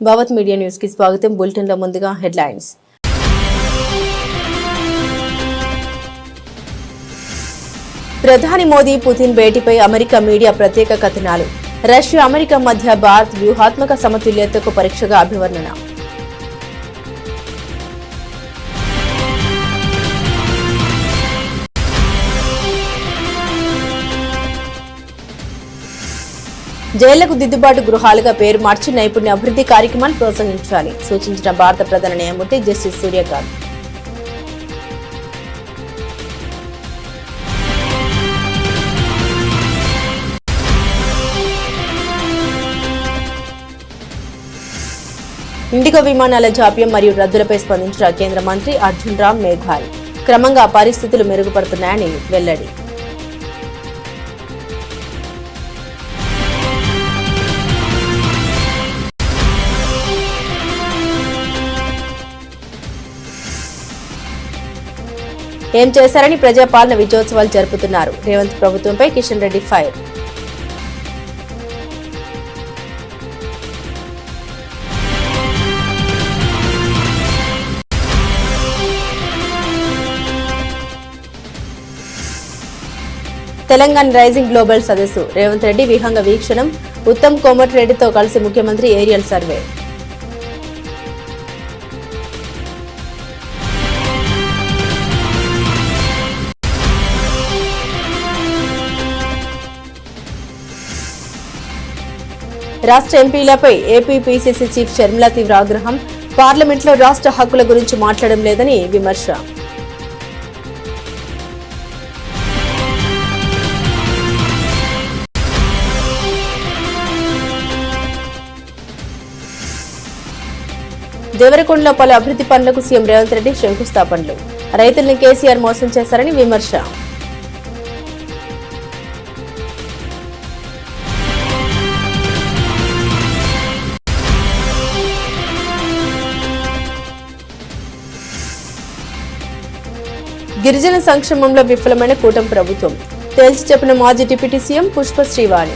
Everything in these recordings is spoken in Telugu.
భావత్ మీడియా న్యూస్ కి స్వాగతం. బులెటిన్ లో ముందుగా హెడ్లైన్స్. ప్రధాని మోదీ పుతిన్ భేటీపై అమెరికా మీడియా ప్రత్యేక కథనాలు. రష్యా అమెరికా మధ్య భారత్ వ్యూహాత్మక సమతుల్యతకు పరీక్షగా అభివర్ణన. జైళ్లకు దిద్దుబాటు గృహాలుగా పేరు మార్చి నైపుణ్య అభివృద్ధి కార్యక్రమాన్ని ప్రోత్సహించాలి సూచించిన భారత ప్రధాన న్యాయమూర్తి జస్టిస్ సూర్యకాంత్. ఇండిగో విమానాల జాప్యం మరియు రద్దులపై స్పందించిన కేంద్ర మంత్రి అర్జున్ రామ్ మేఘ్వాల్. క్రమంగా పరిస్థితులు మెరుగుపడుతున్నాయని వెల్లడి. ఏం చేశారని ప్రజాపాలన విజయోత్సవాలు జరుపుతున్నారు. రేవంత్ ప్రభుత్వంపై Kishan Reddy fire. Telangana rising global సదస్సు. రేవంత్ రెడ్డి విహంగ వీక్షణం. ఉత్తమ్ కోమటిరెడ్డితో కలిసి ముఖ్యమంత్రి ఏరియల్ సర్వే. రాష్ట్ర ఎంపీలపై ఏపీ పీసీసీ చీఫ్ షర్మిల తీవ్ర ఆగ్రహం. పార్లమెంట్లో రాష్ట్ర హక్కుల గురించి మాట్లాడడం లేదని విమర్శ. దేవరకొండలో పలు అభివృద్ధి పనులకు సీఎం రేవంత్ రెడ్డి శంకుస్థాపనలు. రైతుల్ని కేసీఆర్ మోసం చేశారని విమర్శ. గిరిజన సంక్షేమంలో విఫలమైన కూటమి ప్రభుత్వం తేల్చి చెప్పిన మాజీ డిప్యూటీ సీఎం పుష్ప శ్రీవాణి.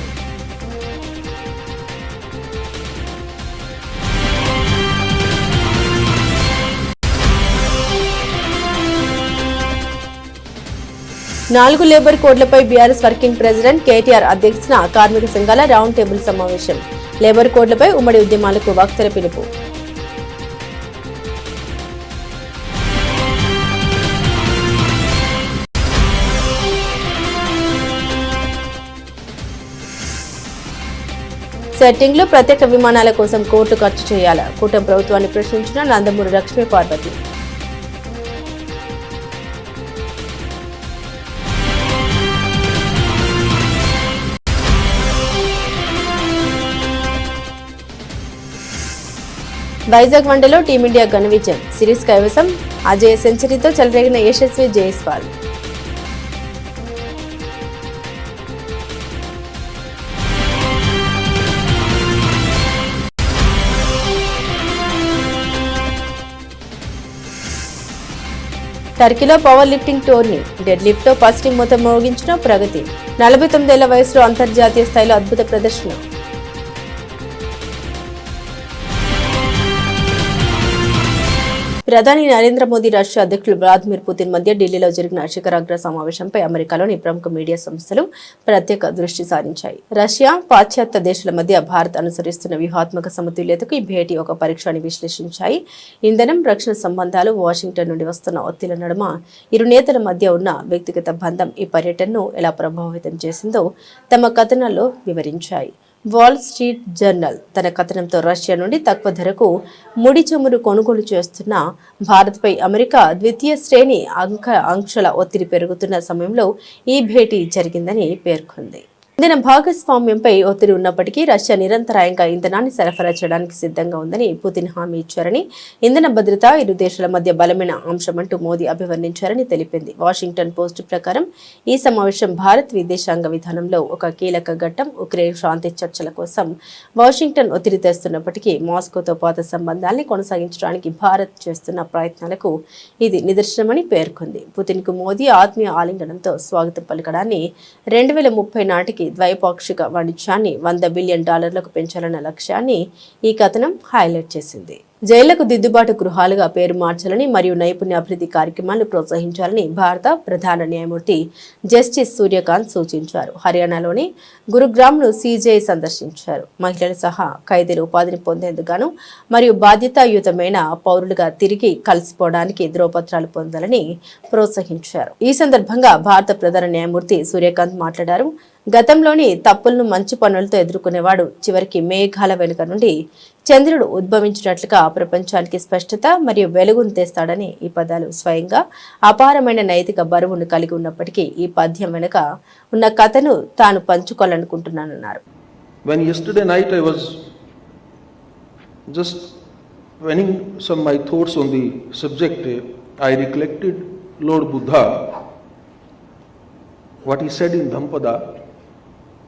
నాలుగు లేబర్ కోడ్లపై బీఆర్ఎస్ వర్కింగ్ ప్రెసిడెంట్ కేటీఆర్ అధ్యక్షతన కార్మిక సంఘాల రౌండ్ టేబుల్ సమావేశం. లేబర్ కోడ్లపై ఉమ్మడి ఉద్యమాలకు వక్తల పిలుపు. సెట్టింగ్లో ప్రత్యేక విమానాల కోసం కోట్లు ఖర్చు చేయాలా? కూటమి ప్రభుత్వాన్ని ప్రశ్నించిన నందమూరి లక్ష్మీ పార్వతి. వైజాగ్ వన్డేలో టీమిండియా ఘన విజయం. సిరీస్ కైవసం. అజయ్ సెంచరీతో చెలరేగిన యశస్వి జైస్వాల్. టర్కీలో power lifting tourney. Dead lift లో ఫస్ట్ మొత్తం మోగించిన ప్రగతి. 49 ఏళ్ల వయసులో అంతర్జాతీయ స్థాయిలో అద్భుత ప్రదర్శన. ప్రధాని నరేంద్ర మోదీ రష్యా అధ్యక్షులు వ్లాదిమిర్ పుతిన్ మధ్య ఢిల్లీలో జరిగిన శిఖరాగ్ర సమావేశంపై అమెరికాలోని ప్రముఖ మీడియా సంస్థలు ప్రత్యేక దృష్టి సారించాయి. రష్యా, పాశ్చాత్య దేశాల మధ్య భారత్ అనుసరిస్తున్న వ్యూహాత్మక సమతుల్యతకు ఈ భేటీ ఒక పరీక్ష అని విశ్లేషించాయి. ఇంధనం, రక్షణ సంబంధాలు, వాషింగ్టన్ నుండి వస్తున్న ఒత్తిళ్ల నడుమ ఇరు నేతల మధ్య ఉన్న వ్యక్తిగత బంధం ఈ పర్యటనను ఎలా ప్రభావితం చేసిందో తమ కథనాల్లో వివరించాయి. వాల్ స్ట్రీట్ జర్నల్ తన కథనంతో రష్యా నుండి తక్కువ ధరకు ముడి చమురు కొనుగోలు చేస్తున్న భారత్పై అమెరికా ద్వితీయ శ్రేణి ఆంక్షల ఒత్తిడి పెరుగుతున్న సమయంలో ఈ భేటీ జరిగిందని పేర్కొంది. ఇంధన భాగస్వామ్యంపై ఒత్తిడి ఉన్నప్పటికీ రష్యా నిరంతరాయంగా ఇంధనాన్ని సరఫరా చేయడానికి సిద్ధంగా ఉందని పుతిన్ హామీ ఇచ్చారని, ఇంధన భద్రత ఇరు దేశాల మధ్య బలమైన అంశమంటూ మోదీ అభివర్ణించారని తెలిపింది. వాషింగ్టన్ పోస్ట్ ప్రకారం ఈ సమావేశం భారత్ విదేశాంగ విధానంలో ఒక కీలక ఘట్టం. ఉక్రెయిన్ శాంతి చర్చల కోసం వాషింగ్టన్ ఒత్తిడి తెస్తున్నప్పటికీ మాస్కోతో పాత సంబంధాల్ని కొనసాగించడానికి భారత్ చేస్తున్న ప్రయత్నాలకు ఇది నిదర్శనమని పేర్కొంది. పుతిన్ కు మోదీ ఆత్మీయ ఆలింగనంతో స్వాగతం పలకడాన్ని 2030 నాటికి ఏడాదికి ద్వైపాక్షిక వాణిజ్యాన్ని $100 బిలియన్ పెంచాలన్న లక్ష్యాన్ని ఈ కథనం హైలైట్ చేసింది. జైళ్లకు దిద్దుబాటు గృహాలుగా పేరు మార్చాలని మరియు నైపుణ్యాభివృద్ధి కార్యక్రమాలను ప్రోత్సహించాలని భారత ప్రధాన న్యాయమూర్తి జస్టిస్ సూర్యకాంత్ సూచించారు. హర్యానాలోని గురుగ్రామ్ను సీజేఐ సందర్శించారు. మహిళలు సహా ఖైదీలు ఉపాధిని పొందేందుకు మరియు బాధ్యతాయుతమైన పౌరులుగా తిరిగి కలిసిపోవడానికి ధ్రువపత్రాలు పొందాలని ప్రోత్సహించారు. ఈ సందర్భంగా భారత ప్రధాన న్యాయమూర్తి సూర్యకాంత్ మాట్లాడారు. గతంలోని తప్పులను మంచి పనులతో ఎదుర్కొనేవాడు చివరికి మేఘాల వెనుక నుండి చంద్రుడు ఉద్భవించినట్లుగా ప్రపంచానికి స్పష్టత మరియు వెలుగును తెస్తాడని ఈ పదాలు స్వయంగా అపారమైన నైతిక బరువును కలిగి ఉన్నప్పటికీ ఈ పద్యం వెనుక ఉన్న కథను తాను పంచుకోవాలనుకుంటున్నానన్నారు. When yesterday night I was just penning some my thoughts on the subject, I recollected Lord Buddha, what he said in Dhampada,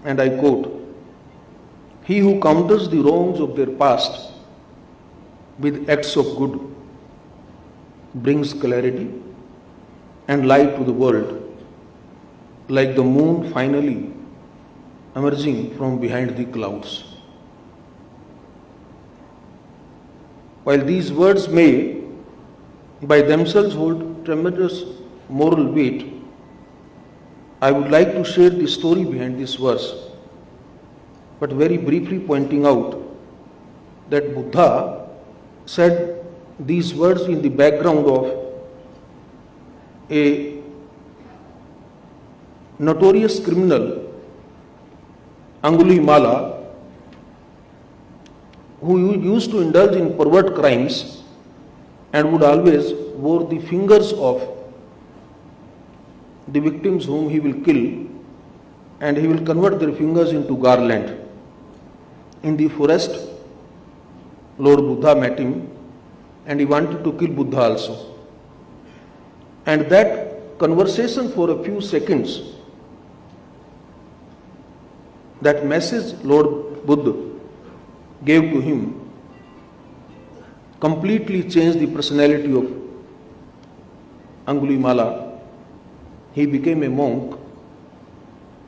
and I quote, "He who counters the wrongs of their past with acts of good brings clarity and light to the world, like the moon finally emerging from behind the clouds." While these words may by themselves hold tremendous moral weight, I would like to share the story behind this verse, but very briefly pointing out that Buddha said these words in the background of a notorious criminal, Angulimala, who used to indulge in pervert crimes and would always wore the fingers of the victims whom he will kill, and he will convert their fingers into garland. In the forest, Lord Buddha met him and he wanted to kill Buddha also. And that conversation for a few seconds, that message Lord Buddha gave to him, completely changed the personality of Angulimala. He became a monk,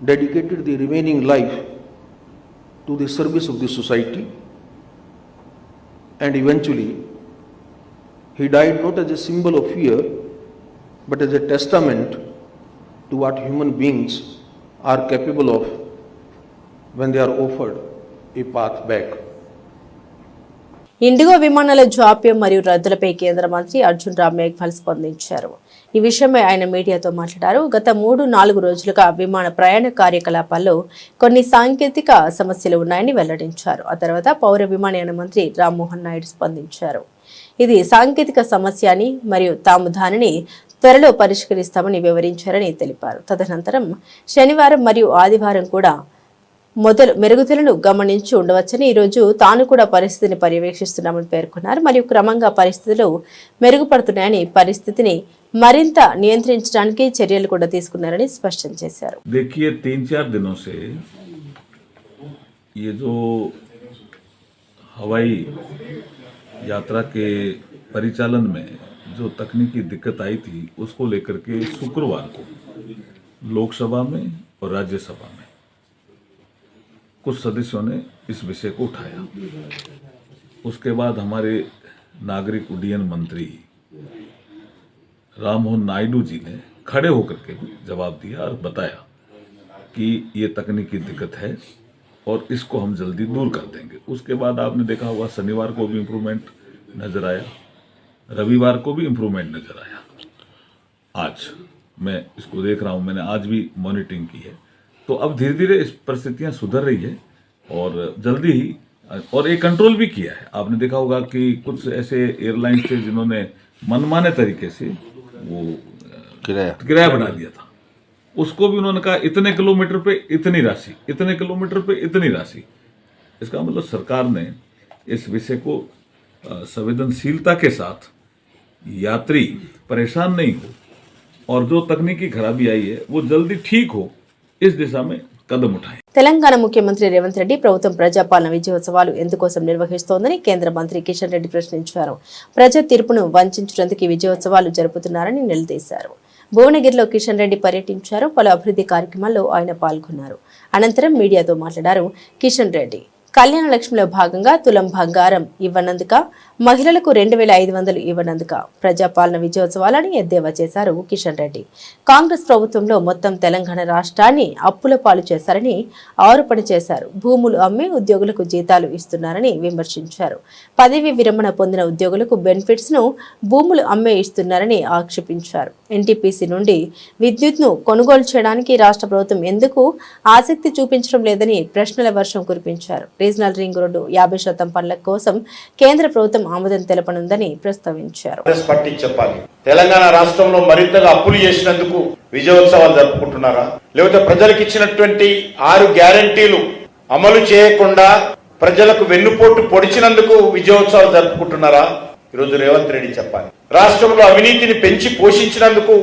dedicated the remaining life to the service of the society, and eventually he died not as a symbol of fear, but as a testament to what human beings are capable of when they are offered a path back. IndiGo విమానాల జాప్యం మరియు రద్దులపై కేంద్ర మంత్రి అర్జున్ రామ్ మేఘ్వాల్ స్పందించారు. ఈ విషయమై ఆయన మీడియాతో మాట్లాడారు. గత 3-4 రోజులుగా విమాన ప్రయాణ కార్యకలాపాల్లో కొన్ని సాంకేతిక సమస్యలు ఉన్నాయని వెల్లడించారు. ఆ తర్వాత పౌర విమానయాన మంత్రి రామ్మోహన్ నాయుడు స్పందించారు. ఇది సాంకేతిక సమస్య అని మరియు తాము దానిని త్వరలో పరిష్కరిస్తామని వివరించారని తెలిపారు. తదనంతరం శనివారం మరియు ఆదివారం కూడా మెరుగుదలను గమనించి ఉండవచ్చని, ఈరోజు తాను కూడా పరిస్థితిని పర్యవేక్షిస్తున్నామని పేర్కొన్నారు. మరియు క్రమంగా పరిస్థితులు మెరుగుపడుతున్నాయని, పరిస్థితిని మరింత నియంత్రించడానికి చర్యలు కూడా తీసుకున్నారని స్పష్టం చేశారు. देखिए 3-4 दिनों से ये जो हवाई यात्रा के परिचालन में जो तकनीकी दिक्कत आई थी, उसको लेकर के शुक्रवार को लोकसभा में और राज्यसभा में कुछ सदस्यों ने इस विषय को उठाया. उसके बाद हमारे नागरिक उड्डयन मंत्री राममोहन नायडू जी ने खड़े होकर के भी जवाब दिया और बताया कि ये तकनीकी दिक्कत है और इसको हम जल्दी दूर कर देंगे. उसके बाद आपने देखा होगा शनिवार को भी इम्प्रूवमेंट नज़र आया, रविवार को भी इम्प्रूवमेंट नज़र आया. आज मैं इसको देख रहा हूँ, मैंने आज भी मॉनिटरिंग की है. तो अब धीरे धीरे इस परिस्थितियाँ सुधर रही है और जल्दी ही, और एक कंट्रोल भी किया है. आपने देखा होगा कि कुछ ऐसे एयरलाइंस थे जिन्होंने मनमाने तरीके से वो किराया बढ़ा दिया था. उसको भी उन्होंने कहा इतने किलोमीटर पे इतनी राशि, इतने किलोमीटर पे इतनी राशि. इसका मतलब सरकार ने इस विषय को संवेदनशीलता के साथ, यात्री परेशान नहीं हो और जो तकनीकी खराबी आई है वो जल्दी ठीक हो, इस दिशा में కదం ఉఠాయి. తెలంగాణ ముఖ్యమంత్రి రేవంత్ రెడ్డి ప్రభుత్వం ప్రజాపాలన విజయోత్సవాలు ఎందుకోసం నిర్వహిస్తోందని కేంద్ర మంత్రి కిషన్ రెడ్డి ప్రశ్నించారు. ప్రజా తీర్పును వంచినందుకు విజయోత్సవాలు జరుపుతున్నారని నిలదీశారు. భువనగిరిలో కిషన్ రెడ్డి పర్యటించారు. పలు అభివృద్ధి కార్యక్రమాల్లో ఆయన పాల్గొన్నారు. అనంతరం మీడియాతో మాట్లాడారు కిషన్ రెడ్డి. కళ్యాణ లక్ష్మిలో భాగంగా తులం బంగారం ఇవ్వనందుక, మహిళలకు 2,500 ఇవ్వనందుక ప్రజాపాలన విజయోత్సవాలని ఎద్దేవా చేశారు కిషన్ రెడ్డి. కాంగ్రెస్ ప్రభుత్వంలో మొత్తం తెలంగాణ రాష్ట్రాన్ని అప్పుల పాలు చేశారని ఆరోపణ చేశారు. భూములు అమ్మి ఉద్యోగులకు జీతాలు ఇస్తున్నారని విమర్శించారు. పదవి విరమణ పొందిన ఉద్యోగులకు బెనిఫిట్స్ ను భూములు అమ్మే ఇస్తున్నారని ఆక్షేపించారు. ఎన్టీపీసీ నుండి విద్యుత్ను కొనుగోలు చేయడానికి రాష్ట్ర ప్రభుత్వం ఎందుకు ఆసక్తి చూపించడం లేదని ప్రశ్నల వర్షం కురిపించారు. రీజనల్ రింగ్ రోడ్డు 50% పనుల కోసం కేంద్ర ప్రభుత్వం ఆమోదం తెలపనుందని ప్రస్తావించారు. తెలంగాణ రాష్ట్రంలో మరింతగా అప్పులు చేసినందుకు విజయోత్సవాలు జరుపుకుంటున్నారా, లేకపోతే ప్రజలకు ఇచ్చినటువంటి 6 గ్యారంటీలు అమలు చేయకుండా ప్రజలకు వెన్నుపోటు పొడిచినందుకు విజయోత్సవాలు జరుపుకుంటున్నారా? ఈరోజు రేవంత్ రెడ్డి చెప్పాలి. రాష్ట్రంలో అవినీతిని పెంచి పోషించినందుకు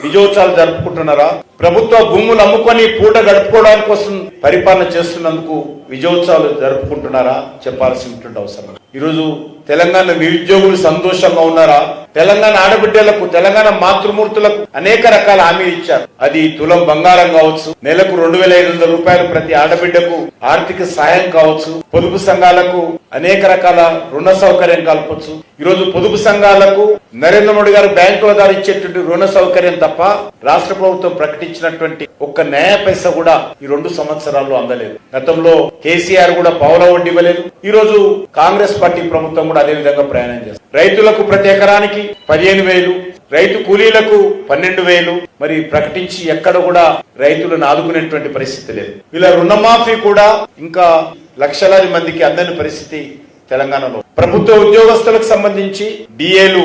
విజయోత్సవాలు జరుపుకుంటున్నారా? ప్రభుత్వ భూములు అమ్ముకొని పూట గడుపుకోవడానికి కోసం పరిపాలన చేస్తున్నందుకు విజయోత్సవాలు జరుపుకుంటున్నారా? చెప్పాల్సినటువంటి అవసరం. ఈరోజు తెలంగాణ నిరుద్యోగులు సంతోషంగా ఉన్నారా? తెలంగాణ ఆడబిడ్డలకు, తెలంగాణ మాతృమూర్తులకు అనేక రకాల హామీలు ఇచ్చారు. అది తులం బంగారం కావచ్చు, నెలకు 2,500 రూపాయలు ప్రతి ఆడబిడ్డకు ఆర్థిక సాయం కావచ్చు, పొదుపు సంఘాలకు అనేక రకాల రుణ సౌకర్యం కల్పొచ్చు. ఈరోజు పొదుపు సంఘాలకు నరేంద్ర మోడీ గారు బ్యాంకుల ద్వారా ఇచ్చేటువంటి రుణ సౌకర్యం తప్ప రాష్ట్ర ప్రభుత్వం ప్రకటించినటువంటి ఒక్క న్యాయ పైసా కూడా ఈ 2 సంవత్సరాల్లో అందలేదు. గతంలో కేసీఆర్ కూడా పావుల వడ్డీ ఇవ్వలేదు. ఈ రోజు కాంగ్రెస్ పార్టీ ప్రభుత్వం కూడా అదే విధంగా ప్రయాణం చేస్తుంది. రైతులకు ప్రతి ఎకరానికి 15,000, రైతు కూలీలకు 12,000 మరి ప్రకటించి ఎక్కడ కూడా రైతులను ఆదుకునేటువంటి పరిస్థితి లేదు. ఇలా రుణమాఫీ కూడా ఇంకా లక్షలాది మందికి అందని పరిస్థితి తెలంగాణలో. ప్రభుత్వ ఉద్యోగస్తులకు సంబంధించి డిఏలు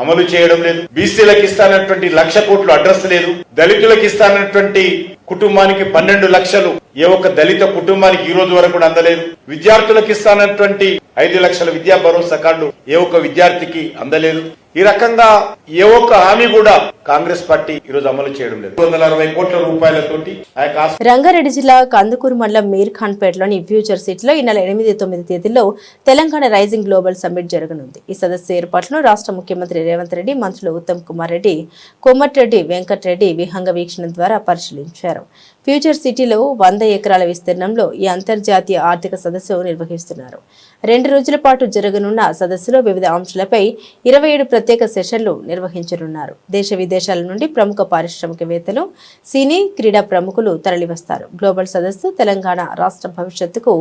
అమలు చేయడం లేదు. బీసీలకు ఇస్తానటువంటి 1,00,000 కోట్లు అడ్రస్ లేదు. దళితులకు ఇస్తానటువంటి కుటుంబానికి 12 లక్షలు ఏ ఒక్క దళిత కుటుంబానికి ఈ రోజు వరకు కూడా అందలేదు. విద్యార్థులకు ఇస్తానటువంటి 5 లక్షల విద్యా భరోసా కార్డు ఏ ఒక్క విద్యార్థికి అందలేదు. ఈ రకంగా ఏ ఒక్క హామీ కూడా కాంగ్రెస్ పార్టీ ఈ రోజు అమలు చేయడం లేదు. 260 కోట్ల రూపాయలతోటి రంగారెడ్డి జిల్లా కందుకూరు మండలం మీర్ ఖాన్ పేటలోని ఫ్యూచర్ సిటీలో ఈ నెల 8-9 తేదీల్లో తెలంగాణ రైజింగ్ గ్లోబల్ సమ్మిట్ జరగనుంది. ఈ సదస్సు ఏర్పాట్లను రాష్ట్ర ముఖ్యమంత్రి రేవంత్ రెడ్డి, మంత్రులు ఉత్తమ్ కుమార్ రెడ్డి, కోమటిరెడ్డి వెంకటరెడ్డి విహంగ వీక్షణ ద్వారా పరిశీలించారు. ఫ్యూచర్ సిటీలో 100 ఎకరాల విస్తీర్ణంలో ఈ అంతర్జాతీయ ఆర్థిక సదస్సు నిర్వహిస్తున్నారు. 2 రోజుల పాటు జరగనున్న సదస్సులో వివిధ అంశాలపై 27 ప్రత్యేక సెషన్లు నిర్వహించనున్నారు. దేశ విదేశాల నుండి ప్రముఖ పారిశ్రామికవేత్తలు, సినీ, క్రీడా ప్రముఖులు తరలివస్తారు. గ్లోబల్ సదస్సు తెలంగాణ రాష్ట్ర భవిష్యత్తుకు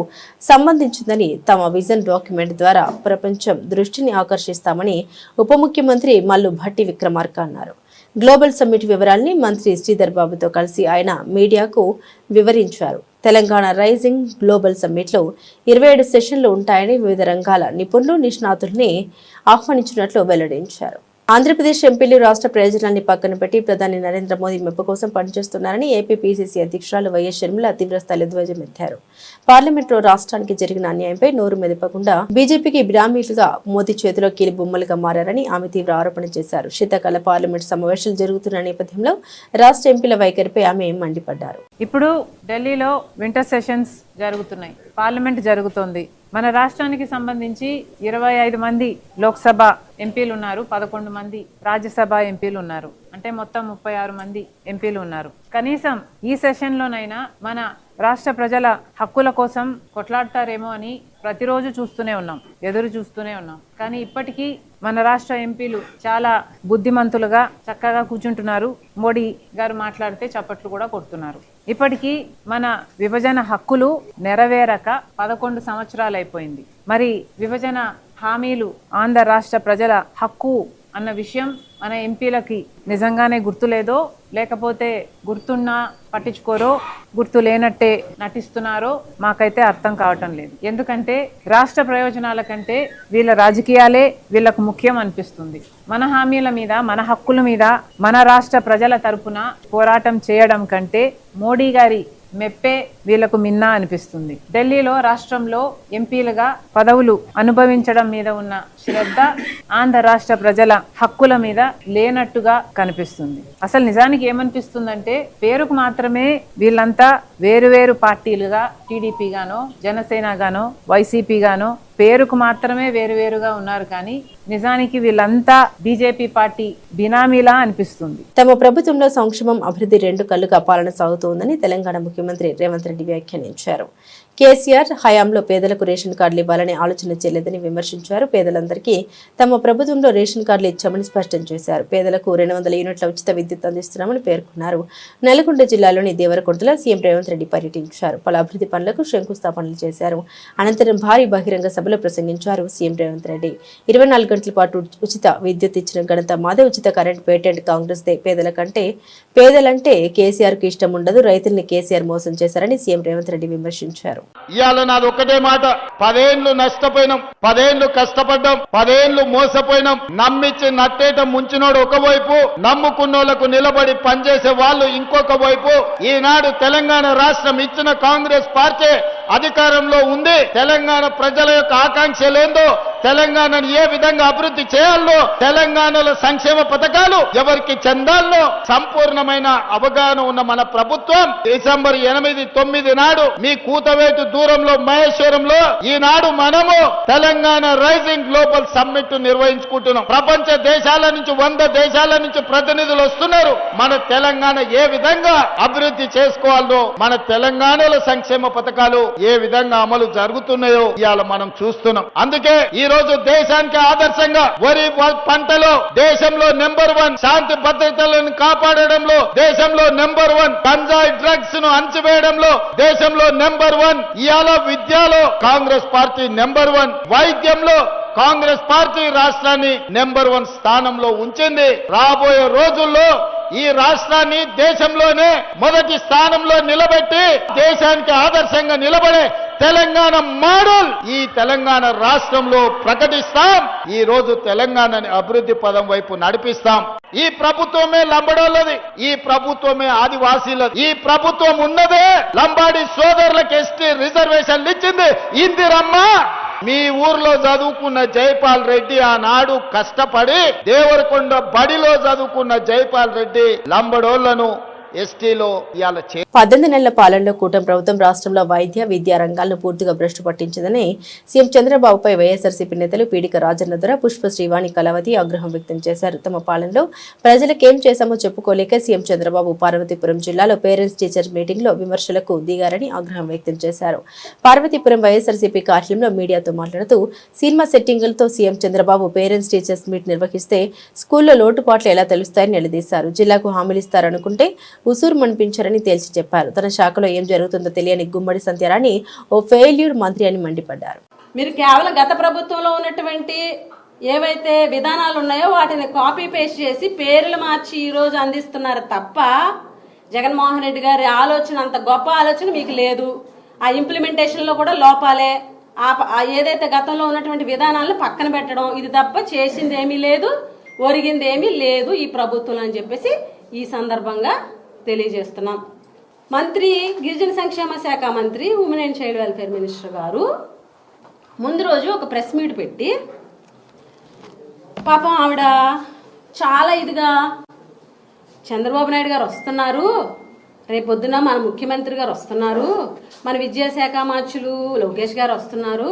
సంబంధించిందని తమ విజన్ డాక్యుమెంట్ ద్వారా ప్రపంచం దృష్టిని ఆకర్షిస్తామని ఉప ముఖ్యమంత్రి మల్లు భట్టి విక్రమార్క అన్నారు. గ్లోబల్ సమ్మిట్ వివరాల్ని మంత్రి శ్రీధర్ బాబుతో కలిసి ఆయన మీడియాకు వివరించారు. తెలంగాణ రైజింగ్ గ్లోబల్ సమ్మిట్లో 27 సెషన్లు ఉంటాయని, వివిధ రంగాల నిపుణులు, నిష్ణాతుల్ని ఆహ్వానించినట్లు వెల్లడించారు. ఆంధ్రప్రదేశ్ ఎంపీలు రాష్ట్ర ప్రయోజనాన్ని పక్కన పెట్టి ప్రధాని నరేంద్ర మోదీ మెప్పు కోసం పనిచేస్తున్నారని ఏపీ పీసీసీ అధ్యక్షురాలు వైఎస్ షర్మిల తీవ్రస్థాయిలో ధ్వజమెత్తారు. పార్లమెంట్లో రాష్ట్రానికి జరిగిన అన్యాయంపై నోరు మెదపకుండా బీజేపీకి బినామీలుగా మోదీ చేతిలో కీలు బొమ్మలుగా మారారని ఆమె తీవ్ర ఆరోపణ చేశారు. శీతాకాల పార్లమెంట్ సమావేశాలు జరుగుతున్న నేపథ్యంలో రాష్ట్ర ఎంపీల వైఖరిపై ఆమె మండిపడ్డారు. ఇప్పుడు ఢిల్లీలో వింటర్ సెషన్స్ జరుగుతున్నాయి, పార్లమెంట్ జరుగుతోంది. మన రాష్ట్రానికి సంబంధించి 25 మంది లోక్సభ ఎంపీలు ఉన్నారు, 11 మంది రాజ్యసభ ఎంపీలు ఉన్నారు. అంటే మొత్తం 36 మంది ఎంపీలు ఉన్నారు. కనీసం ఈ సెషన్లోనైనా మన రాష్ట్ర ప్రజల హక్కుల కోసం కొట్లాడతారేమో అని ప్రతిరోజు చూస్తూనే ఉన్నాం, ఎదురు చూస్తూనే ఉన్నాం. కానీ ఇప్పటికీ మన రాష్ట్ర ఎంపీలు చాలా బుద్ధిమంతులుగా చక్కగా కూర్చుంటున్నారు. మోడీ గారు మాట్లాడితే చప్పట్లు కూడా కొడుతున్నారు. ఇప్పటికీ మన విభజన హక్కులు నెరవేరక 11 సంవత్సరాలు అయిపోయింది. మరి విభజన హామీలు ఆంధ్ర రాష్ట్ర ప్రజల హక్కు అన్న విషయం మన ఎంపీలకి నిజంగానే గుర్తులేదో, లేకపోతే గుర్తున్నా పట్టించుకోరో, గుర్తు లేనట్టే నటిస్తున్నారో మాకైతే అర్థం కావటం లేదు. ఎందుకంటే రాష్ట్ర ప్రయోజనాల కంటే వీళ్ళ రాజకీయాలే వీళ్ళకు ముఖ్యం అనిపిస్తుంది. మన హామీల మీద, మన హక్కుల మీద మన రాష్ట్ర ప్రజల తరపున పోరాటం చేయడం కంటే మోడీ గారి మెప్పే వీళ్లకు మిన్నా అనిపిస్తుంది. ఢిల్లీలో రాష్ట్రంలో ఎంపీలుగా పదవులు అనుభవించడం మీద ఉన్న శ్రద్ధ ఆంధ్ర రాష్ట్ర ప్రజల హక్కుల మీద లేనట్టుగా కనిపిస్తుంది. అసలు నిజానికి ఏమనిపిస్తుందంటే పేరుకు మాత్రమే వీళ్ళంతా వేరువేరు పార్టీలుగా టీడీపీ గానో, జనసేన గానో, వైసీపీ గానో పేరుకు మాత్రమే వేరువేరుగా ఉన్నారు, కానీ నిజానికి వీళ్ళంతా బీజేపీ పార్టీ బినామీలా అనిపిస్తుంది. తమ ప్రభుత్వంలో సంక్షేమం, అభివృద్ధి రెండు కళ్ళుగా పాలన సాగుతోందని తెలంగాణ ముఖ్యమంత్రి రేవంత్ రెడ్డి వ్యాఖ్యానించారు. కేసీఆర్ హయాంలో పేదలకు రేషన్ కార్డులు ఇవ్వాలని ఆలోచన చేయలేదని విమర్శించారు. పేదలందరికీ తమ ప్రభుత్వంలో రేషన్ కార్డులు ఇచ్చామని స్పష్టం చేశారు. పేదలకు 200 యూనిట్ల ఉచిత విద్యుత్ అందిస్తున్నామని పేర్కొన్నారు. నల్గొండ జిల్లాలోని దేవరకొండలో సీఎం రేవంత్ రెడ్డి పర్యటించారు. పలు అభివృద్ధి పనులకు శంకుస్థాపనలు చేశారు. అనంతరం భారీ బహిరంగ సభలో ప్రసంగించారు సీఎం రేవంత్ రెడ్డి. 24 గంటల పాటు ఉచిత విద్యుత్ ఇచ్చిన ఘనత మాదే. ఉచిత కరెంట్ పేటెంట్ కాంగ్రెస్ దే. పేదలంటే కేసీఆర్ కు ఇష్టం ఉండదు. రైతుల్ని కేసీఆర్ మోసం చేశారని సీఎం రేవంత్ రెడ్డి విమర్శించారు. ఇవాళ నాది ఒకటే మాట, 10 ఏళ్లు నష్టపోయినాం, 10 ఏళ్లు కష్టపడ్డాం, 10 ఏళ్లు మోసపోయినాం. నమ్మించి నట్టేట ముంచినోడు ఒకవైపు, నమ్ముకున్నోళ్లకు నిలబడి పనిచేసే వాళ్ళు ఇంకొక వైపు. ఈనాడు తెలంగాణ రాష్ట్రం ఇచ్చిన కాంగ్రెస్ పార్టీ అధికారంలో ఉంది. తెలంగాణ ప్రజల యొక్క ఆకాంక్షలేందో, తెలంగాణను ఏ విధంగా అభివృద్ధి చేయాలో, తెలంగాణలో సంక్షేమ పథకాలు ఎవరికి చెందాలో సంపూర్ణమైన అవగాహన ఉన్న మన ప్రభుత్వం డిసెంబర్ 8, 9 నాడు మీ కూతవేటు దూరంలో మహేశ్వరంలో ఈనాడు మనము తెలంగాణ రైజింగ్ గ్లోబల్ సమ్మిట్ నిర్వహించుకుంటున్నాం. ప్రపంచ దేశాల నుంచి 100 దేశాల నుంచి ప్రతినిధులు వస్తున్నారు. మన తెలంగాణ ఏ విధంగా అభివృద్ధి చేసుకోవాలో, మన తెలంగాణలో సంక్షేమ పథకాలు ఏ విధంగా అమలు జరుగుతున్నాయో ఇవాళ మనం చూస్తున్నాం. అందుకే ఈ రోజు దేశానికి ఆదర్శంగా వరి పంటలో దేశంలో నెంబర్ 1, శాంతి భద్రతలను కాపాడడంలో దేశంలో నెంబర్ 1, గంజాయి డ్రగ్స్ ను అణచివేయడంలో దేశంలో నెంబర్ 1, ఇవాళ విద్యలో కాంగ్రెస్ పార్టీ నెంబర్ 1, వైద్యంలో కాంగ్రెస్ పార్టీ రాష్ట్రాన్ని నెంబర్ 1 స్థానంలో ఉంచింది. రాబోయే రోజుల్లో ఈ రాష్ట్రాన్ని దేశంలోనే మొదటి స్థానంలో నిలబెట్టి దేశానికి ఆదర్శంగా నిలబడే తెలంగాణ మోడల్ ఈ తెలంగాణ రాష్ట్రంలో ప్రకటిస్తాం. ఈ రోజు తెలంగాణని అభివృద్ధి పదం వైపు నడిపిస్తాం. ఈ ప్రభుత్వమే లంబడోళ్ళది, ఈ ప్రభుత్వమే ఆదివాసీలది, ఈ ప్రభుత్వం ఉన్నదే లంబాడి సోదరులకు ఎస్టీ రిజర్వేషన్లు ఇచ్చింది ఇందిరమ్మ. మీ ఊర్లో చదువుకున్న జైపాల్ రెడ్డి ఆనాడు కష్టపడి దేవరకొండ బడిలో చదువుకున్న జైపాల్ రెడ్డి లంబడోళ్లను ఎస్టీలో ఇవాళ 18 నెలల పాలనలో కూటమి ప్రభుత్వం రాష్ట్రంలో వైద్య, విద్యా రంగాలను పూర్తిగా భ్రష్టు పట్టించిందని సీఎం చంద్రబాబుపై వైఎస్ఆర్సీపీ నేతలు పీడిక రాజన్న ద్వారా పుష్ప శ్రీవాణి కలవతి ఆగ్రహం వ్యక్తం చేశారు. తమ పాలనలో ప్రజలకేం చేశామో చెప్పుకోలేక సీఎం చంద్రబాబు పార్వతీపురం జిల్లాలో పేరెంట్స్ టీచర్స్ మీటింగ్ లో విమర్శలకు దిగారని ఆగ్రహం వ్యక్తం చేశారు. పార్వతీపురం వైఎస్ఆర్సీపీ కార్యాలయంలో మీడియాతో మాట్లాడుతూ సినిమా సెట్టింగులతో CM Chandrababu parents teachers meet నిర్వహిస్తే స్కూల్లో లోటుపాట్లు ఎలా తెలుస్తాయని నిలదీశారు. జిల్లాకు హామీలు ఇస్తారనుకుంటే ఉసూరు మనిపించారని తేల్చి చెప్పారు. తన శాఖలో ఏం జరుగుతుందో తెలియని గుమ్మడి సంధ్యారాణి ఓ ఫెయిల్యూర్ మంత్రి అని మండిపడ్డారు. మీరు కేవలం గత ప్రభుత్వంలో ఉన్నటువంటి ఏవైతే విధానాలు ఉన్నాయో వాటిని కాపీ పేస్ట్ చేసి పేర్లు మార్చి ఈ రోజు అందిస్తున్నారు తప్ప జగన్మోహన్ రెడ్డి గారి ఆలోచన, అంత గొప్ప ఆలోచన మీకు లేదు. ఆ ఇంప్లిమెంటేషన్ లో కూడా లోపాలే. ఏదైతే గతంలో ఉన్నటువంటి విధానాలను పక్కన పెట్టడం, ఇది తప్ప చేసింది ఏమీ లేదు, ఒరిగింది ఏమీ లేదు ఈ ప్రభుత్వం అని చెప్పేసి ఈ సందర్భంగా తెలియజేస్తున్నాం. మంత్రి గిరిజన సంక్షేమ శాఖ మంత్రి, women and child welfare minister గారు ముందు రోజు ఒక ప్రెస్ మీట్ పెట్టి పాపం ఆవిడ చాలా ఇదిగా చంద్రబాబు నాయుడు గారు వస్తున్నారు, రేపొద్దున మన ముఖ్యమంత్రి గారు వస్తున్నారు, మన విద్యాశాఖ మంత్రులు లోకేష్ గారు వస్తున్నారు,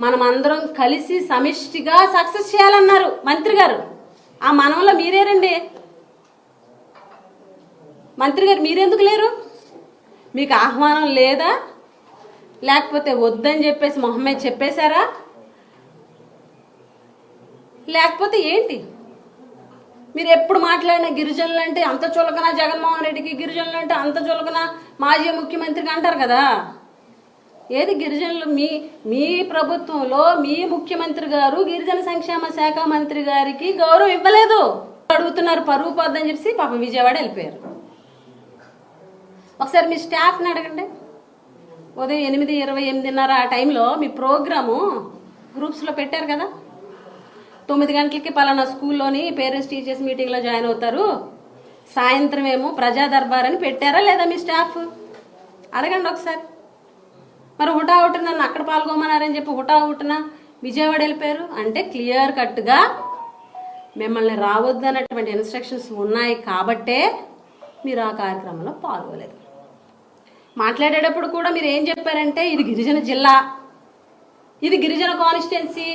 మనం అందరం కలిసి సమిష్టిగా సక్సెస్ చేయాలన్నారు మంత్రి గారు. ఆ మనవలో మీరేరండి మంత్రి గారు, మీరెందుకు లేరు? మీకు ఆహ్వానం లేదా? లేకపోతే వద్దని చెప్పేసి మొహమ్మద్ చెప్పేశారా? లేకపోతే ఏంటి? మీరు ఎప్పుడు మాట్లాడిన గిరిజనులు అంటే అంత చులకన, జగన్మోహన్ రెడ్డికి గిరిజనులు అంటే అంత చులకన, మాజీ ముఖ్యమంత్రికి అంటారు కదా. ఏది గిరిజనులు? మీ ప్రభుత్వంలో మీ ముఖ్యమంత్రి గారు గిరిజన సంక్షేమ శాఖ మంత్రి గారికి గౌరవం ఇవ్వలేదు. అడుగుతున్నారు పరువు పోద్దని చెప్పి పాపం విజయవాడ వెళ్ళిపోయారు. ఒకసారి మీ స్టాఫ్ని అడగండి. ఉదయం 8, 20, 8:30 ఆ టైంలో మీ ప్రోగ్రాము గ్రూప్స్లో పెట్టారు కదా. 9 గంటలకి పలానా స్కూల్లోని పేరెంట్స్ టీచర్స్ మీటింగ్లో జాయిన్ అవుతారు, సాయంత్రం ఏమో ప్రజా దర్బార్ అని పెట్టారా లేదా మీ స్టాఫ్? అడగండి ఒకసారి. మరి హుటాహుటిన నన్ను అక్కడ పాల్గొమన్నారని చెప్పి హుటాహుటిన విజయవాడ వెళ్ళిపోయారు అంటే క్లియర్ కట్గా మిమ్మల్ని రావద్దు అన్నటువంటి ఇన్స్ట్రక్షన్స్ ఉన్నాయి కాబట్టే మీరు ఆ కార్యక్రమంలో పాల్గొలేదు. మాట్లాడేటప్పుడు కూడా మీరు ఏం చెప్పారంటే ఇది గిరిజన జిల్లా, ఇది గిరిజన కాన్స్టిట్యున్సీ.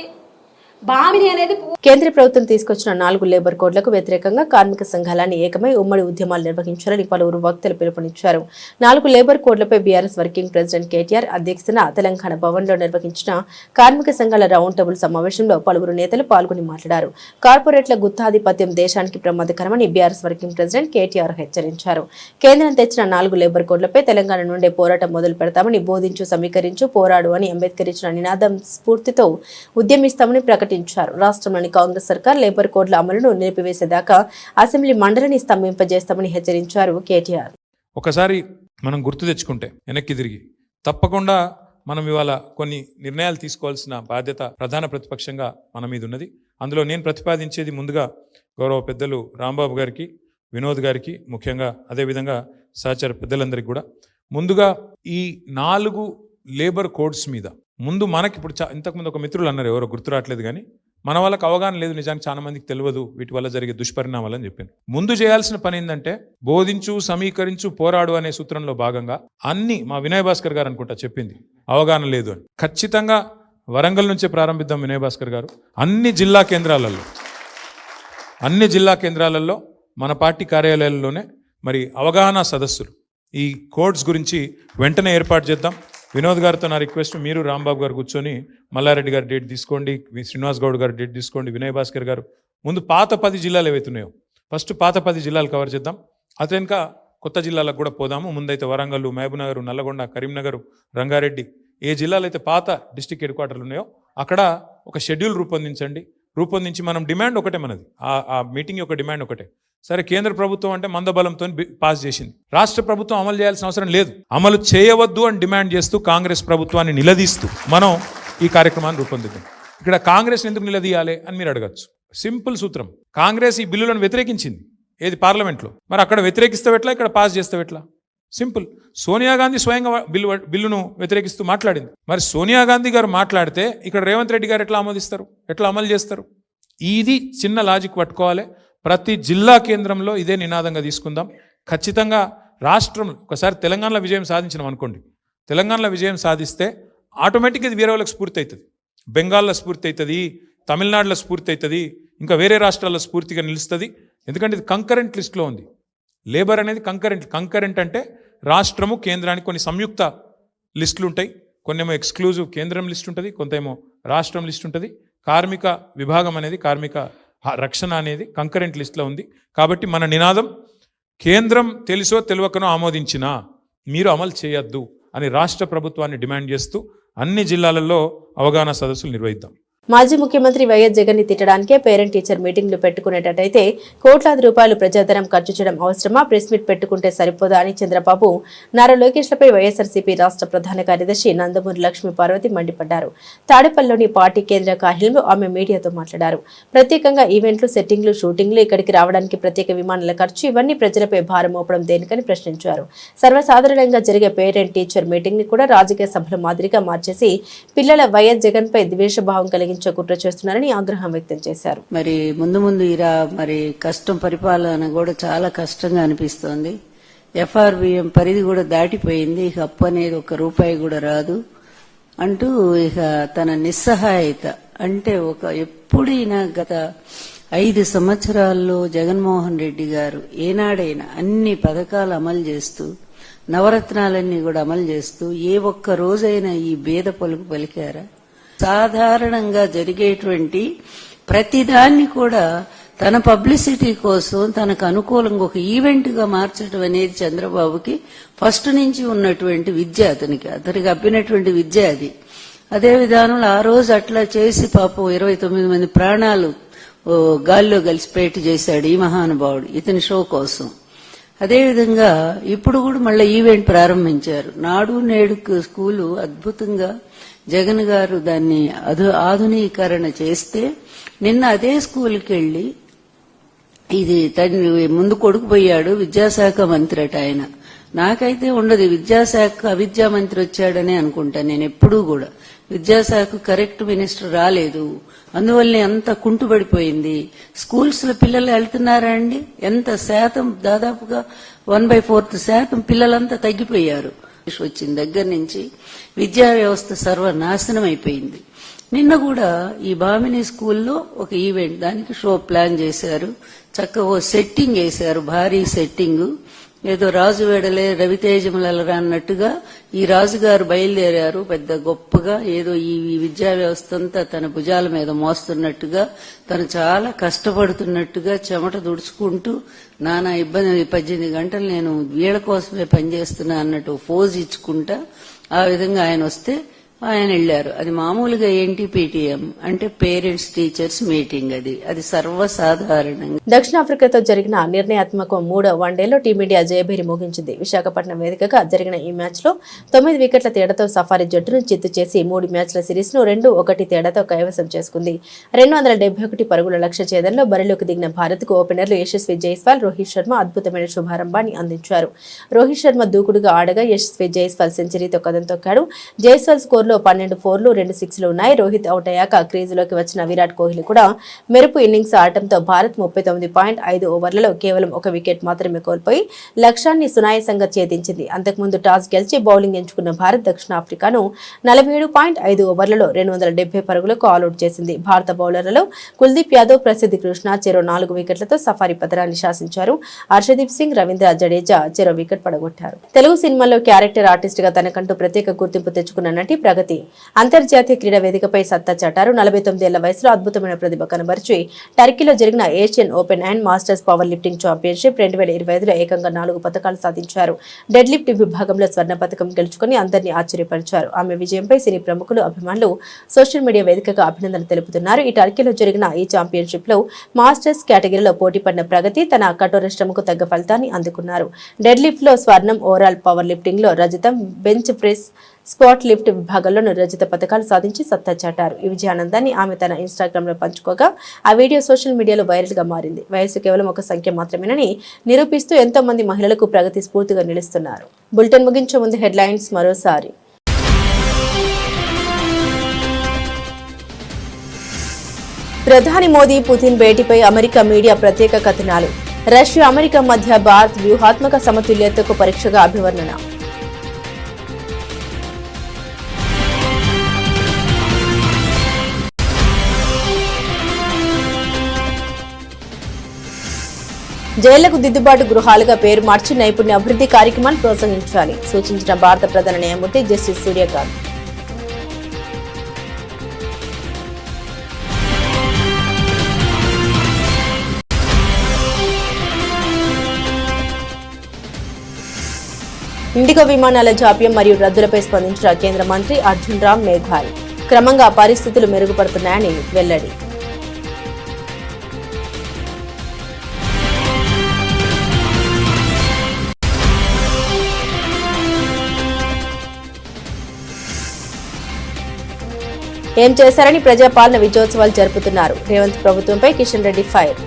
బామిని అనేది కేంద్ర ప్రభుత్వం తీసుకొచ్చిన 4 లేబర్ కోడ్లకు వ్యతిరేకంగా కార్మిక సంఘాలన్నీ ఏకమై ఉమ్మడి ఉద్యమాలు నిర్వహించాలని పలువురు వక్తలు పిలుపునిచ్చారు. 4 లేబర్ కోడ్లపై బీఆర్ఎస్ వర్కింగ్ ప్రెసిడెంట్ కేటీఆర్ అధ్యక్షతన తెలంగాణ భవన్లో నిర్వహించిన కార్మిక సంఘాల రౌండ్ టేబుల్ సమావేశంలో పలువురు నేతలు పాల్గొని మాట్లాడారు. కార్పొరేట్ల గుత్తాధిపత్యం దేశానికి ప్రమాదకరమని బీఆర్ఎస్ వర్కింగ్ ప్రెసిడెంట్ కేటీఆర్ హెచ్చరించారు. కేంద్రం తెచ్చిన 4 లేబర్ కోడ్లపై తెలంగాణ నుండే పోరాటం మొదలు పెడతామని, బోధించు, సమీకరించు, పోరాడు అని అంబేద్కర్ ఇచ్చిన నినాదం స్ఫూర్తితో ఉద్యమిస్తామని ప్రకటించారు. రాష్ట్రంలోని కాంగ్రెస్ సర్కార్ లేబర్ కోడ్ల అమలును నిలిపివేసేదాకా అసెంబ్లీ మండలిని స్తంభింపజేస్తామని హెచ్చరించారు కేటీఆర్. ఒకసారి మనం గుర్తు తెచ్చుకుంటే వెనక్కి తిరిగి తప్పకుండా మనం ఇవాళ కొన్ని నిర్ణయాలు తీసుకోవాల్సిన బాధ్యత ప్రధాన ప్రతిపక్షంగా మన మీద ఉన్నది. అందులో నేను ప్రతిపాదించేది ముందుగా గౌరవ పెద్దలు రాంబాబు గారికి, వినోద్ గారికి, ముఖ్యంగా అదేవిధంగా సహచర పెద్దలందరికీ కూడా ముందుగా ఈ 4 లేబర్ కోడ్స్ మీద ముందు మనకి ఇప్పుడు ఇంతకుముందు ఒక మిత్రులు అన్నారు, ఎవరో గుర్తు రావట్లేదు, కానీ మన వాళ్ళకి అవగాహన లేదు, నిజానికి చాలా మందికి తెలియదు వీటి వల్ల జరిగే దుష్పరిణామాలు అని చెప్పాను. ముందు చేయాల్సిన పని ఏంటంటే బోధించు, సమీకరించు, పోరాడు అనే సూత్రంలో భాగంగా అన్ని మా వినయ్ భాస్కర్ గారు అనుకుంటా చెప్పింది అవగాహన లేదు అని. ఖచ్చితంగా వరంగల్ నుంచే ప్రారంభిద్దాం వినయ్ భాస్కర్ గారు. అన్ని జిల్లా కేంద్రాలలో మన పార్టీ కార్యాలయాల్లోనే మరి అవగాహన సదస్సులు ఈ కోడ్స్ గురించి వెంటనే ఏర్పాటు చేద్దాం. వినోద్ గారితో నా రిక్వెస్ట్, మీరు రాంబాబు గారు కూర్చొని మల్లారెడ్డి గారు డేట్ తీసుకోండి, శ్రీనివాస్ గౌడ్ గారు డేట్ తీసుకోండి, వినయ్ భాస్కర్ గారు ముందు పాత 10 జిల్లాలు ఏవైతున్నాయో ఫస్ట్ పాత 10 జిల్లాలు కవర్ చేద్దాం. అదే ఇంకా కొత్త జిల్లాలకు కూడా పోదాము. ముందైతే వరంగల్, మహబూబ్నగర్, నల్లగొండ, కరీంనగర్, రంగారెడ్డి, ఏ జిల్లాలు అయితే పాత డిస్టిక్ హెడ్ క్వార్టర్లు ఉన్నాయో అక్కడ ఒక షెడ్యూల్ రూపొందించి మనం డిమాండ్ ఒకటే, మనది ఆ మీటింగ్ యొక్క డిమాండ్ ఒకటే. సరే, కేంద్ర ప్రభుత్వం అంటే మందబలంతో పాస్ చేసింది, రాష్ట్ర ప్రభుత్వం అమలు చేయాల్సిన అవసరం లేదు, అమలు చేయవద్దు అని డిమాండ్ చేస్తూ కాంగ్రెస్ ప్రభుత్వాన్ని నిలదీస్తూ మనం ఈ కార్యక్రమాన్ని రూపొందిద్దాం. ఇక్కడ కాంగ్రెస్ ఎందుకు నిలదీయాలి అని మీరు అడగచ్చు. సింపుల్ సూత్రం, కాంగ్రెస్ ఈ బిల్లులను వ్యతిరేకించింది ఏది పార్లమెంట్లో, మరి అక్కడ వ్యతిరేకిస్తావెట్లా, ఇక్కడ పాస్ చేస్తావెట్లా? సింపుల్. సోనియా గాంధీ స్వయంగా బిల్లును వ్యతిరేకిస్తూ మాట్లాడింది. మరి సోనియా గాంధీ గారు మాట్లాడితే ఇక్కడ రేవంత్ రెడ్డి గారు ఎట్లా ఆమోదిస్తారు, ఎట్లా అమలు చేస్తారు? ఇది చిన్న లాజిక్ పట్టుకోవాలి. ప్రతి జిల్లా కేంద్రంలో ఇదే నినాదంగా తీసుకుందాం. ఖచ్చితంగా రాష్ట్రం ఒకసారి తెలంగాణలో విజయం సాధించినాం అనుకోండి, తెలంగాణలో విజయం సాధిస్తే ఆటోమేటిక్గా ఇది వేరే వాళ్ళకి స్ఫూర్తి అవుతుంది, బెంగాల్లో స్ఫూర్తి అవుతుంది, తమిళనాడులో స్ఫూర్తి అవుతుంది, ఇంకా వేరే రాష్ట్రాల్లో స్ఫూర్తిగా నిలుస్తుంది. ఎందుకంటే ఇది కంకరెంట్ లిస్ట్లో ఉంది. లేబర్ అనేది కంకరెంట్ అంటే రాష్ట్రము కేంద్రానికి కొన్ని సంయుక్త లిస్టులు ఉంటాయి, కొన్నేమో ఎక్స్క్లూజివ్ కేంద్రం లిస్ట్ ఉంటుంది, కొంతేమో రాష్ట్రం లిస్ట్ ఉంటుంది. కార్మిక విభాగం అనేది, కార్మిక రక్షణ అనేది కంకరెంట్ లిస్ట్లో ఉంది. కాబట్టి మన నినాదం కేంద్రం తెలుసో తెలియకనో ఆమోదించినా మీరు అమలు చేయొద్దు అని రాష్ట్ర ప్రభుత్వాన్ని డిమాండ్ చేస్తూ అన్ని జిల్లాలలో అవగాహన సదస్సులు నిర్వహిద్దాం. మాజీ ముఖ్యమంత్రి వైఎస్ జగన్ ని తిట్టడానికే పేరెంట్ టీచర్ మీటింగ్లు పెట్టుకునేటట్టయితే కోట్లాది రూపాయలు ప్రజాధనం ఖర్చు చేయడం అవసరమా? ప్రెస్ మీట్ పెట్టుకుంటే సరిపోదా అని చంద్రబాబు, నారా లోకేష్లపై వైఎస్ఆర్సీపీ రాష్ట్ర ప్రధాన కార్యదర్శి నందమూరి లక్ష్మీ పార్వతి మండిపడ్డారు. తాడేపల్లిలోని పార్టీ కేంద్ర కార్యాలయంలో ఆమె మీడియాతో మాట్లాడారు. ప్రత్యేకంగా ఈవెంట్లు, సెట్టింగ్లు, షూటింగ్లు, ఇక్కడికి రావడానికి ప్రత్యేక విమానాల ఖర్చు, ఇవన్నీ ప్రజలపై భారం మోపడం దేనికని ప్రశ్నించారు. సర్వసాధారణంగా జరిగే పేరెంట్ టీచర్ మీటింగ్ ని కూడా రాజకీయ సభల మాదిరిగా మార్చేసి పిల్లల వైఎస్ జగన్ పై ద్వేషభావం కలిగి కుట్ర చేస్తున్నారని ఆగ్రహం వ్యక్తం చేశారు. మరి ముందు మరి కష్టం, పరిపాలన కూడా చాలా కష్టంగా అనిపిస్తోంది. FRBM పరిధి కూడా దాటిపోయింది, ఇక అప్పు అనేది ₹1 కూడా రాదు అంటూ ఇక తన నిస్సహాయత అంటే ఎప్పుడైనా గత 5 సంవత్సరాల్లో జగన్మోహన్ రెడ్డి గారు ఏనాడైనా అన్ని పథకాలు అమలు చేస్తూ, నవరత్నాలన్నీ కూడా అమలు చేస్తూ ఏ ఒక్క రోజైనా ఈ భేద పలుకు పలికారా? సాధారణంగా జరిగేటువంటి ప్రతిదాన్ని కూడా తన పబ్లిసిటీ కోసం తనకు అనుకూలంగా ఒక ఈవెంట్ గా మార్చడం అనేది చంద్రబాబుకి ఫస్ట్ నుంచి ఉన్నటువంటి విద్య, అతనికి అబ్బినటువంటి విద్య అది. అదే విధానంలో ఆ రోజు అట్లా చేసి పాపం 29 మంది ప్రాణాలు గాల్లో కలిసిపేట చేశాడు ఈ మహానుభావుడు ఇతని షో కోసం. అదేవిధంగా ఇప్పుడు కూడా మళ్ళీ ఈవెంట్ ప్రారంభించారు. నాడు నేడు స్కూలు అద్భుతంగా జగన్ గారు దాన్ని ఆధునీకరణ చేస్తే నిన్న అదే స్కూల్కి వెళ్లి, ఇది తండ్రి ముందు కొడుకు పోయాడు, విద్యాశాఖ మంత్రి అట ఆయన. నాకైతే ఉండదు, విద్యాశాఖ అవిద్యా మంత్రి వచ్చాడనే అనుకుంటాను నేను ఎప్పుడూ కూడా. విద్యాశాఖ కరెక్ట్ మినిస్టర్ రాలేదు, అందువల్లనే అంత కుంటుపడిపోయింది. స్కూల్స్ లో పిల్లలు వెళ్తున్నారా అండి? ఎంత శాతం? దాదాపుగా 1/4% పిల్లలంతా తగ్గిపోయారు. వచ్చిన దగ్గర నుంచి విద్యా వ్యవస్థ సర్వనాశనం అయిపోయింది. నిన్న కూడా ఈ భామిని స్కూల్లో ఒక ఈవెంట్, దానికి షో ప్లాన్ చేశారు. చక్కగా ఓ సెట్టింగ్ వేశారు, భారీ సెట్టింగ్. ఏదో రాజు వేడలే రవితేజములరా అన్నట్టుగా ఈ రాజుగారు బయలుదేరారు పెద్ద గొప్పగా. ఏదో ఈ విద్యా వ్యవస్థ అంతా తన భుజాల మీద మోస్తున్నట్టుగా, తను చాలా కష్టపడుతున్నట్టుగా, చెమట దుడుచుకుంటూ నానా ఇబ్బంది, 18 గంటలు నేను వీళ్ళ కోసమే పనిచేస్తున్నా అన్నట్టు ఫోజ్ ఇచ్చుకుంటా ఆ విధంగా ఆయన వస్తే ఆయన వెళ్లారు. అది మామూలుగా ఏంటి, PTM అంటే పేరెంట్స్ టీచర్స్ మీటింగ్. అది సర్వసాధారణంగా. దక్షిణాఫ్రికాతో జరిగిన నిర్ణయాత్మక 3వ వన్డేలో టీమిండియా జయభేరి ముగించింది. విశాఖపట్నం వేదికగా జరిగిన ఈ మ్యాచ్ లో 9 వికెట్ల తేడాతో సఫారీ జట్టును చిత్తు చేసి 3 మ్యాచ్ల సిరీస్ ను 2-1 తేడాతో కైవసం చేసుకుంది. 271 పరుగుల లక్ష్య ఛేదనలో బరిలోకి దిగిన భారత్ కు ఓపెనర్లు యశస్వి జైస్వాల్, రోహిత్ శర్మ అద్భుతమైన శుభారంభాన్ని అందించారు. రోహిత్ శర్మ దూకుడుగా ఆడగా యశస్వి జైస్వాల్ సెంచరీతో కదం తొక్కాడు. జైస్వాల్ స్కోర్లో 12 4లు 2 6లు ఉన్నాయి. రోహిత్ అవుట్ అయ్యాక క్రీజులోకి వచ్చిన విరాట్ కోహ్లీ కూడా మెరుపు ఇన్నింగ్స్ ఆడటంతో భారత్ 39.5 ఓవర్లలో కేవలం 1 వికెట్ మాత్రమే కోల్పోయి లక్ష్యాన్ని సునాయాసంగా ఛేదించింది. అంతకుముందు టాస్ గెలిచి బౌలింగ్ ఎంచుకున్న భారత్ దక్షిణాఫ్రికాను 47.5 ఓవర్లలో 270 పరుగులకు ఆల్అౌట్ చేసింది. భారత బౌలర్లలో కుల్దీప్ యాదవ్, ప్రసిద్ధి కృష్ణ చెరో 4 వికెట్లతో సఫారీ పతనాన్ని శాసించారు. హర్షదీప్ సింగ్, రవీంద్ర జడేజా చెరో వికెట్ పడగొట్టారు. తెలుగు సినిమాలో క్యారెక్టర్ ఆర్టిస్ట్ గా తనకంటూ ప్రత్యేక గుర్తింపు తెచ్చుకున్న నటి ప్రగతి అంతర్జాతీయ క్రీడా వేదికపై సత్తా చాటారు. 49 ఏళ్ల వయసులో అద్భుతమైన ప్రతిభ కనబరిచి టర్కీలో జరిగిన Asian open and masters power lifting championship 2025లో ఏకంగా 4 పతకాలు సాధించారు. డెడ్ లిఫ్టింగ్ విభాగంలో స్వర్ణ పతకం గెలుచుకుని అందరినీ ఆశ్చర్యపరిచారు. ఆమె విజయంపై సినీ ప్రముఖులు, అభిమానులు సోషల్ మీడియా వేదికగా అభినందనలు తెలుపుతున్నారు. ఈ టర్కీలో జరిగిన ఈ ఛాంపియన్షిప్ లో మాస్టర్స్ కేటగిరీలో పోటీ పడిన ప్రగతి తన కఠోర శ్రమకు తగ్గ ఫలితాన్ని అందుకున్నారు. డెడ్ లిఫ్ట్ లో స్వర్ణం, ఓవరాల్ పవర్ లిఫ్టింగ్ లో రజతం, బెంచ్ ప్రెస్, స్క్వాట్ లిఫ్ట్ విభాగంలోనూ రజత పతకాలు సాధించి సత్తా చాటారు. ఈ విజయానందాన్ని ఆమె తన ఇన్స్టాగ్రామ్ లో పంచుకోగా ఆ వీడియో సోషల్ మీడియాలో వైరల్ గా మారింది. వయసు కేవలం ఒక సంఖ్య మాత్రమేనని నిరూపిస్తూ ఎంతో మంది మహిళలకు ప్రగతి స్ఫూర్తిగా నిలుస్తున్నారు. బులెటిన్ ముగించే ముందు హెడ్లైన్స్ మరోసారి. ప్రధాని మోదీ, పుతిన్ భేటీపై అమెరికా మీడియా ప్రత్యేక కథనాలు. రష్యా, అమెరికా మధ్య భారత్ వ్యూహాత్మక సమతుల్యతకు పరీక్షగా అభివర్ణన. జైళ్లకు దిద్దుబాటు గృహాలుగా పేరు మార్చి నైపుణ్య అభివృద్ధి కార్యక్రమాన్ని ప్రోత్సహించాలి సూచించిన భారత ప్రధాన న్యాయమూర్తి జస్టిస్ సూర్యకాంత్. ఇండిగో విమానాల జాప్యం మరియు రద్దులపై స్పందించిన కేంద్ర మంత్రి అర్జున్ రామ్ మేఘ్వాల్. క్రమంగా పరిస్థితులు మెరుగుపడుతున్నాయని వెల్లడి. ఏం చేశారని ప్రజాపాలన విజయోత్సవాలు జరుపుతున్నారు. రేవంత్ ప్రభుత్వంపై Kishan Reddy fire.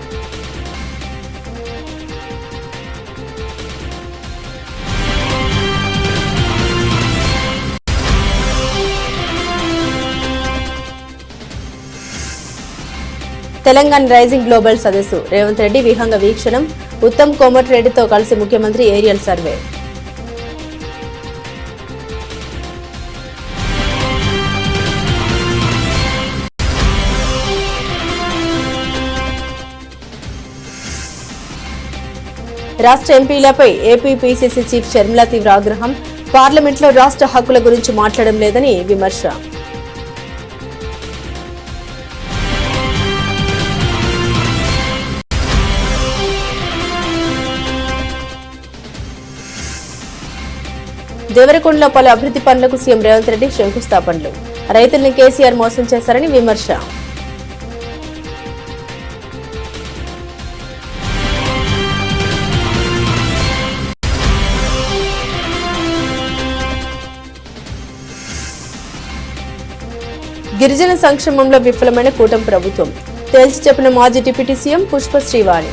Telangana rising global సదస్సు. రేవంత్ రెడ్డి విహంగ వీక్షణం. ఉత్తమ్ కోమటిరెడ్డితో కలిసి ముఖ్యమంత్రి ఏరియల్ సర్వే. రాష్ట్ర ఎంపీలపై ఏపీ పీసీసీ చీఫ్ షర్మిల తీవ్ర ఆగ్రహం. పార్లమెంట్లో రాష్ట్ర హక్కుల గురించి మాట్లాడడం లేదని విమర్శ. దేవరకొండలో పలు అభివృద్ధి పనులకు సీఎం రేవంత్ రెడ్డి శంకుస్థాపనలు. రైతుల్ని కేసీఆర్ మోసం చేశారని విమర్శ. గిరిజన సంక్షేమంలో విఫలమైన కూటమి ప్రభుత్వం తేల్చి చెప్పిన మాజీ డిప్యూటీ సీఎం పుష్ప శ్రీవాణి.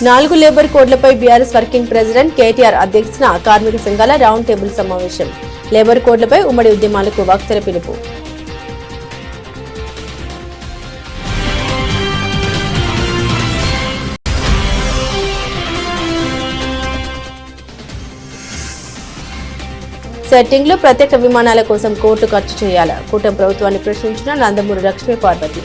నాలుగు లేబర్ కోడ్లపై బీఆర్ఎస్ వర్కింగ్ ప్రెసిడెంట్ కేటీఆర్ అధ్యక్షతన కార్మిక సంఘాల రౌండ్ టేబుల్ సమావేశం. లేబర్ కోడ్లపై ఉమ్మడి ఉద్యమాలకు వక్తల పిలుపు. సెట్టింగ్లో ప్రత్యేక విమానాల కోసం కోట్లు ఖర్చు చేయాలా? కూటమి ప్రభుత్వాన్ని ప్రశ్నించిన నందమూరి లక్ష్మీ పార్వతి.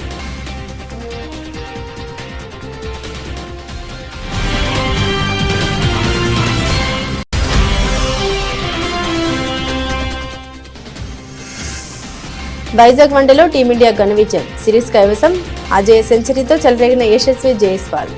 వైజాగ్ వన్డేలో టీమిండియా ఘన విజయం. సిరీస్ కైవసం. అజయ్ సెంచరీతో చెలరేగిన యశస్వి జైస్వాల్.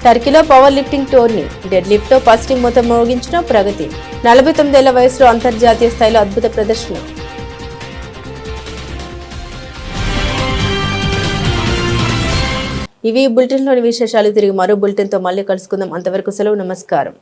టర్కీలో power lifting tourney. Dead lift తో ఫస్ట్ మొత్తం మోగించిన ప్రగతి. 49 ఏళ్ల వయసులో అంతర్జాతీయ స్థాయిలో అద్భుత ప్రదర్శన. ఇవి బులెటిన్లోని విశేషాలు. తిరిగి మరో బులెటిన్తో మళ్ళీ కలుసుకుందాం. అంతవరకు సెలవు. నమస్కారం.